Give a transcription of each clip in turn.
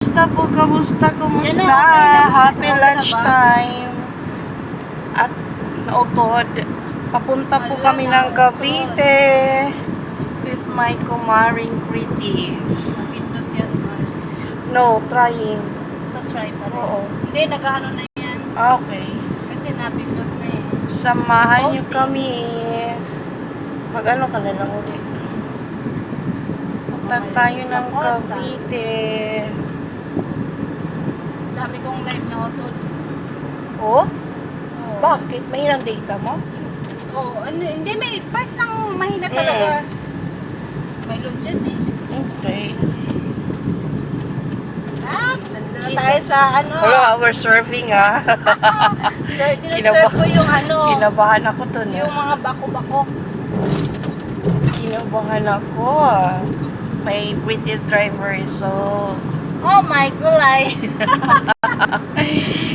Kamusta? Yan na, okay na. Happy Okay na ba? lunchtime. At nautod. Papunta po Wala kami na, ng Cavite with my kumaring pretty. Napindot yan, Mars. No, trying. Try pa rin. Oo. Hindi, nag-ano na yan. Okay. Kasi napindot na eh. Samahan niyo Posting. kami. Mag-ano ka na lang ulit. Punta tayo Sa ng Costa. Cavite. Dami kong live na utod. Oh? Oo. Bakit? Mahirang data mo? Oo, hindi, may part ng mahina talaga. May load dyan eh. Okay. Sandito na Jesus. tayo sa ano. Hello, we're surfing ah. So, sinuserve ko yung ano. Kinabahan ako to na. Yung mga bako-bako. Kinabahan ako ah. May pretty driver so... Oh my gulay.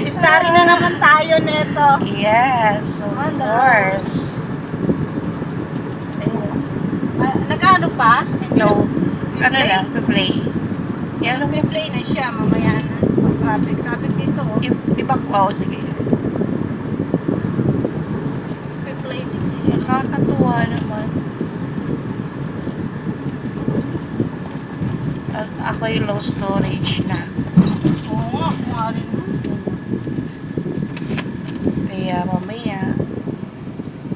Istari na naman tayo nito. Yes, of Ano? course. Nag-ano pa? No. Ano Play? lang, to play. Yan lang. May play na siya, mamaya na. Traffic dito. Oh. Ibakwaw, sige. May play na siya. Nakakatuwa naman. At ako yung low storage na. Oo nga, kumari mo. Kaya mamaya,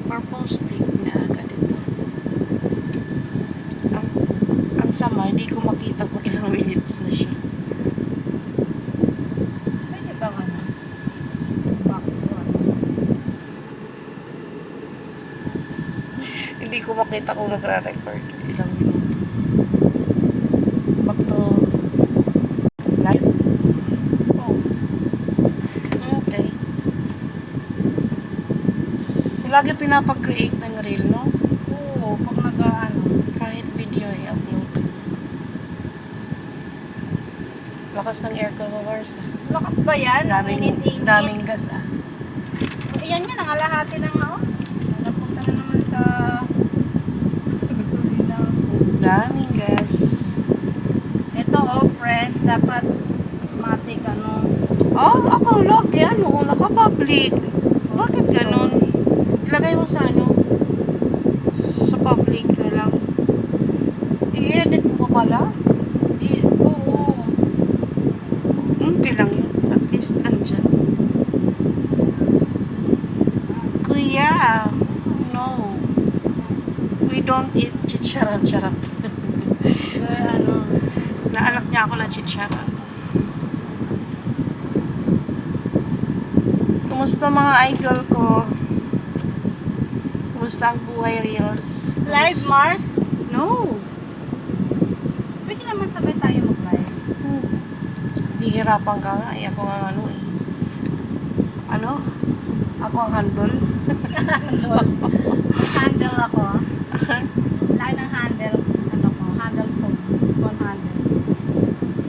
for posting na agad ito. Ang sama, hindi ko makita kung ilang minutes na siya. Pwede ba ka na? Hindi ko makita kung nagra-record. Ilang minuto. Back to live. Post. Okay. Lagi pinapag-create ng reel, no? Oo, pag nag-ano. Kahit video i-upload. Lakas ng aircon mo, Wars. Lakas ba yan? Init-init. Daming gas, ah. Ayan nga, nangalahati na nga, oh. Napunta na naman sa... gasolina. Daming gas. Ito, oh, friends, dapat matik, ano. Oh, ako log yan. Oo, naka-public. Bakit ganun? Ilagay mo sa ano? Sa public na lang. I-edit mo pa pala? Di, oo. Okay lang yun. At least andyan. Kuya, no. We don't eat chicharan-charat. Ano, Naanak niya ako ng chicharan. Kumusta mga idol ko? Kumusta ang buhay reels? live, Mars? No. Pwede naman sabay tayo mag-live. Hihirapan ka nga. Ay, ako nga ano eh. Ano? Ako ang handle. Handle ako, ah. Lahat ng handle. Ano ko? Handle phone. Phone handle.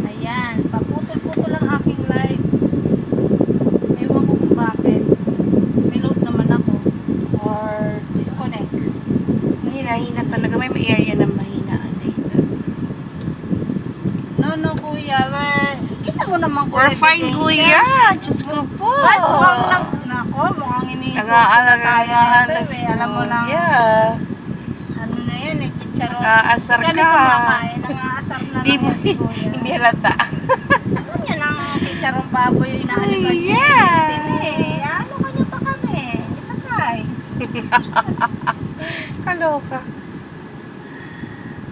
Ayan. Paputol-putol ang aking live. Ewan ko kung bakit. May load naman ako. Or disconnect. Hina talaga. May area na mahinaan dito. No, kuya. Kita mo naman ko. We're fine, kuya. Diyos ko po. Mas mukhang lang. Nako, mukhang iniisip na tayo nito, eh. Alam mo lang. Yeah. Ano na yan, eh. Chicharon. Aasar Kami ka. kumakain. Nangaasar na Hindi lang mo, yan si kuya. hindi halata. Ano yan ang chicharong baboy yung inaalikan niya? Yeah. Ano kanya pa kami? It's a try. Kaloka.